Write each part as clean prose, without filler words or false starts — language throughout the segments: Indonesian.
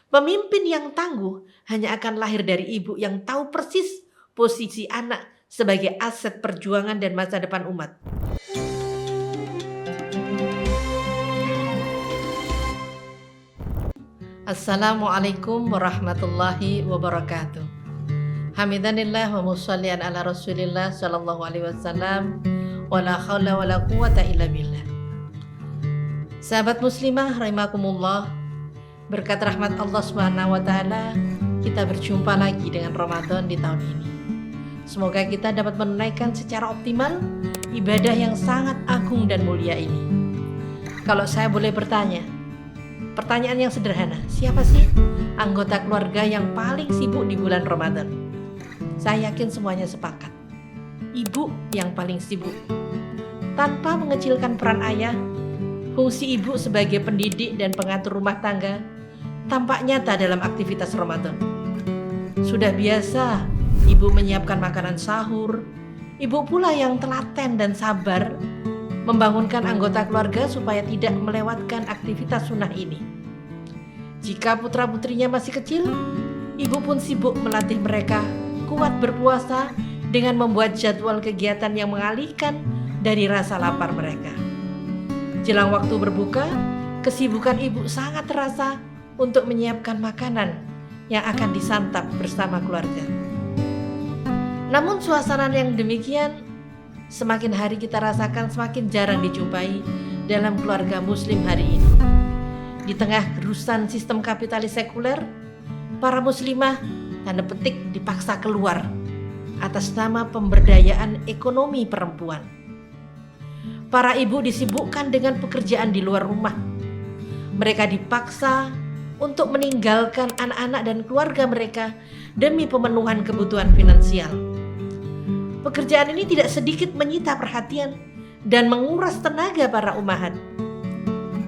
Pemimpin yang tangguh hanya akan lahir dari ibu yang tahu persis posisi anak sebagai aset perjuangan dan masa depan umat. Assalamualaikum warahmatullahi wabarakatuh. Hamidanillah wa mushollian ala Rasulillah sallallahu alaihi wasallam. Wala haula wala quwata illa billah. Sahabat muslimah rahimakumullah, berkat rahmat Allah Subhanahu wa taala, kita berjumpa lagi dengan Ramadan di tahun ini. Semoga kita dapat menunaikan secara optimal ibadah yang sangat agung dan mulia ini. Kalau saya boleh bertanya, pertanyaan yang sederhana, siapa sih anggota keluarga yang paling sibuk di bulan Ramadan? Saya yakin semuanya sepakat. Ibu yang paling sibuk. Tanpa mengecilkan peran ayah, fungsi ibu sebagai pendidik dan pengatur rumah tangga tampak nyata dalam aktivitas Ramadan. Sudah biasa ibu menyiapkan makanan sahur, ibu pula yang telaten dan sabar membangunkan anggota keluarga supaya tidak melewatkan aktivitas sunnah ini. Jika putra-putrinya masih kecil, ibu pun sibuk melatih mereka kuat berpuasa dengan membuat jadwal kegiatan yang mengalihkan dari rasa lapar mereka. Jelang waktu berbuka, kesibukan ibu sangat terasa untuk menyiapkan makanan yang akan disantap bersama keluarga. Namun suasana yang demikian semakin hari kita rasakan semakin jarang dijumpai dalam keluarga muslim hari ini. Di tengah gerusan sistem kapitalis sekuler, para muslimah tanda petik dipaksa keluar atas nama pemberdayaan ekonomi perempuan. Para ibu disibukkan dengan pekerjaan di luar rumah. Mereka dipaksa untuk meninggalkan anak-anak dan keluarga mereka demi pemenuhan kebutuhan finansial. Pekerjaan ini tidak sedikit menyita perhatian dan menguras tenaga para ummahat.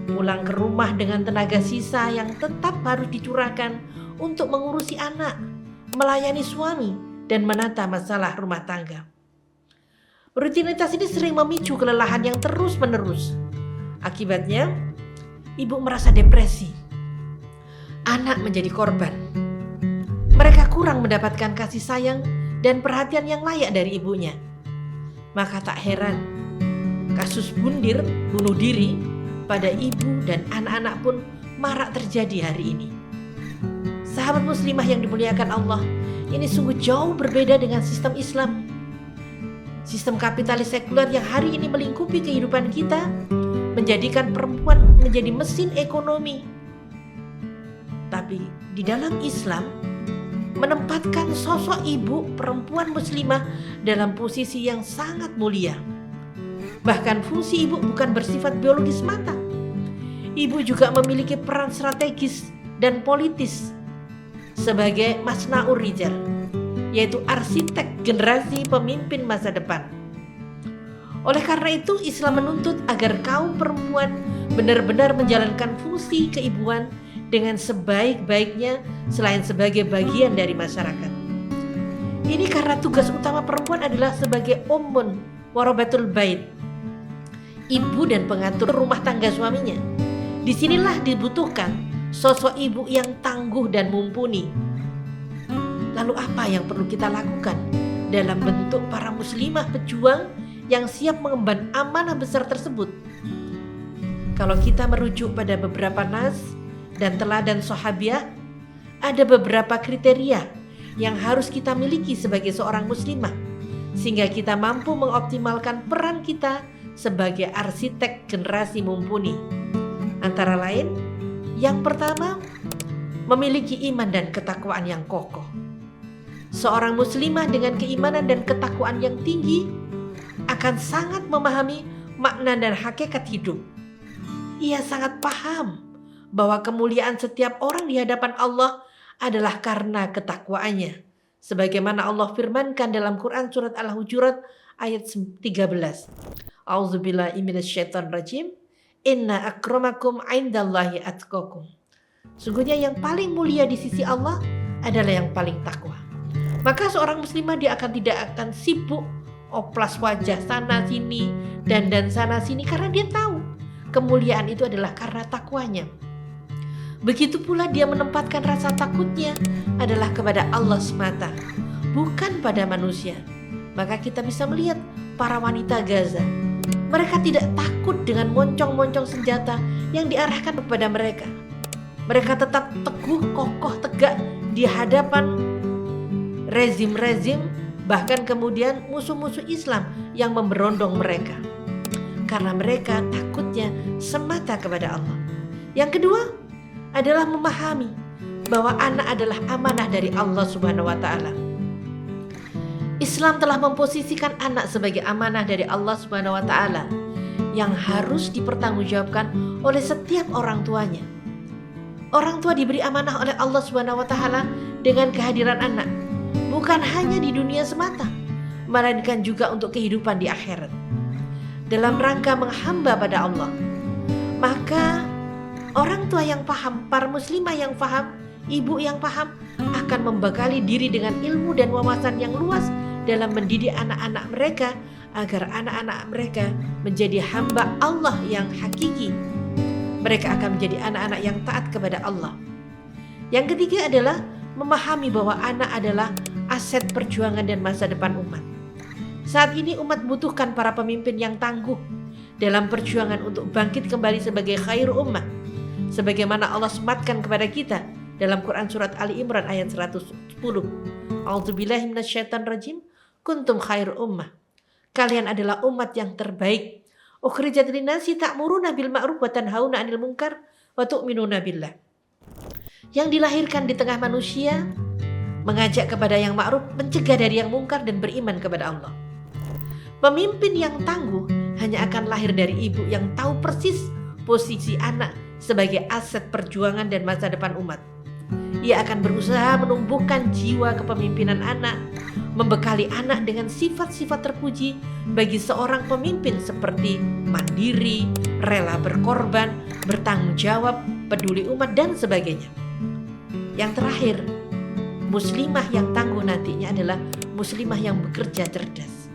Pulang ke rumah dengan tenaga sisa yang tetap harus dicurahkan untuk mengurusi anak, melayani suami, dan menata masalah rumah tangga. Rutinitas ini sering memicu kelelahan yang terus-menerus. Akibatnya, ibu merasa depresi. Anak menjadi korban. Mereka kurang mendapatkan kasih sayang dan perhatian yang layak dari ibunya. Maka tak heran, kasus bunuh diri pada ibu dan anak-anak pun marak terjadi hari ini. Sahabat muslimah yang dimuliakan Allah, ini sungguh jauh berbeda dengan sistem Islam. Sistem kapitalis sekuler yang hari ini melingkupi kehidupan kita menjadikan perempuan menjadi mesin ekonomi. Tapi di dalam Islam menempatkan sosok ibu perempuan muslimah dalam posisi yang sangat mulia. Bahkan fungsi ibu bukan bersifat biologis mata. Ibu juga memiliki peran strategis dan politis sebagai masnaur rijal, yaitu arsitek generasi pemimpin masa depan. Oleh karena itu, Islam menuntut agar kaum perempuan benar-benar menjalankan fungsi keibuan dengan sebaik-baiknya selain sebagai bagian dari masyarakat. Ini karena tugas utama perempuan adalah sebagai ummun warabatul bait, ibu dan pengatur rumah tangga suaminya. Disinilah dibutuhkan sosok ibu yang tangguh dan mumpuni. Lalu apa yang perlu kita lakukan dalam bentuk para muslimah pejuang yang siap mengemban amanah besar tersebut? Kalau kita merujuk pada beberapa nas dan teladan sahabiah, ada beberapa kriteria yang harus kita miliki sebagai seorang muslimah sehingga kita mampu mengoptimalkan peran kita sebagai arsitek generasi mumpuni. Antara lain, yang pertama, memiliki iman dan ketakwaan yang kokoh. Seorang muslimah dengan keimanan dan ketakwaan yang tinggi akan sangat memahami makna dan hakikat hidup. Ia sangat paham bahwa kemuliaan setiap orang di hadapan Allah adalah karena ketakwaannya. Sebagaimana Allah firmankan dalam Quran surat Al-Hujurat ayat 13. A'udzubillahi minasyaitonirrajim. Inna akramakum indallahi atqakum. Sungguhnya yang paling mulia di sisi Allah adalah yang paling takwa. Maka seorang muslimah dia tidak akan sibuk oplas wajah sana sini dan sana sini karena dia tahu kemuliaan itu adalah karena takwanya. Begitu pula dia menempatkan rasa takutnya adalah kepada Allah semata, bukan pada manusia. Maka kita bisa melihat para wanita Gaza. Mereka tidak takut dengan moncong-moncong senjata yang diarahkan kepada mereka. Mereka tetap teguh, kokoh, tegak di hadapan rezim-rezim, bahkan kemudian musuh-musuh Islam yang memberondong mereka. Karena mereka takutnya semata kepada Allah. Yang kedua adalah memahami bahwa anak adalah amanah dari Allah Subhanahu wa taala. Islam telah memposisikan anak sebagai amanah dari Allah Subhanahu wa taala yang harus dipertanggungjawabkan oleh setiap orang tuanya. Orang tua diberi amanah oleh Allah Subhanahu wa taala dengan kehadiran anak, bukan hanya di dunia semata, melainkan juga untuk kehidupan di akhirat. Dalam rangka menghamba pada Allah, maka orang tua yang paham, para muslimah yang paham, ibu yang paham akan membekali diri dengan ilmu dan wawasan yang luas dalam mendidik anak-anak mereka agar anak-anak mereka menjadi hamba Allah yang hakiki. Mereka akan menjadi anak-anak yang taat kepada Allah. Yang ketiga adalah memahami bahwa anak adalah aset perjuangan dan masa depan umat. Saat ini umat butuhkan para pemimpin yang tangguh dalam perjuangan untuk bangkit kembali sebagai khairu ummah, sebagaimana Allah sematkan kepada kita dalam Quran surat Ali Imran ayat 110. A'udzubillahi minasyaitonirrajim. Kuntum khairu ummah. Kalian adalah umat yang terbaik. Ukhrijat linnasi ta'muruna bil ma'ruf wa tanhauna 'anil munkar wa tu'minuna billah. Yang dilahirkan di tengah manusia, mengajak kepada yang ma'ruf, mencegah dari yang mungkar dan beriman kepada Allah. Pemimpin yang tangguh hanya akan lahir dari ibu yang tahu persis posisi anak sebagai aset perjuangan dan masa depan umat. Ia akan berusaha menumbuhkan jiwa kepemimpinan anak, membekali anak dengan sifat-sifat terpuji bagi seorang pemimpin seperti mandiri, rela berkorban, bertanggung jawab, peduli umat, dan sebagainya. Yang terakhir, muslimah yang tangguh nantinya adalah muslimah yang bekerja cerdas.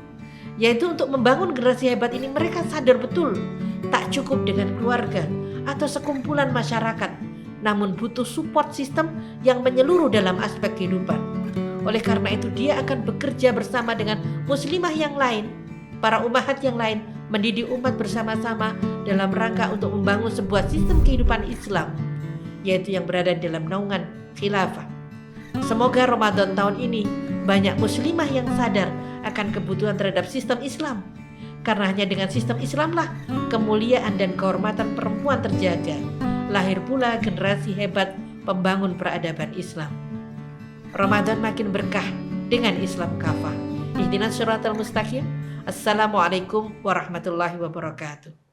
Yaitu untuk membangun generasi hebat ini mereka sadar betul tak cukup dengan keluarga atau sekumpulan masyarakat, namun butuh support system yang menyeluruh dalam aspek kehidupan. Oleh karena itu dia akan bekerja bersama dengan muslimah yang lain, para ummahat yang lain, mendidik umat bersama-sama dalam rangka untuk membangun sebuah sistem kehidupan Islam, yaitu yang berada dalam naungan khilafah. Semoga Ramadan tahun ini banyak muslimah yang sadar akan kebutuhan terhadap sistem Islam. Karena hanya dengan sistem Islamlah kemuliaan dan kehormatan perempuan terjaga. Lahir pula generasi hebat pembangun peradaban Islam. Ramadan makin berkah dengan Islam kafah. Ihdinas siratal mustaqim. Assalamualaikum warahmatullahi wabarakatuh.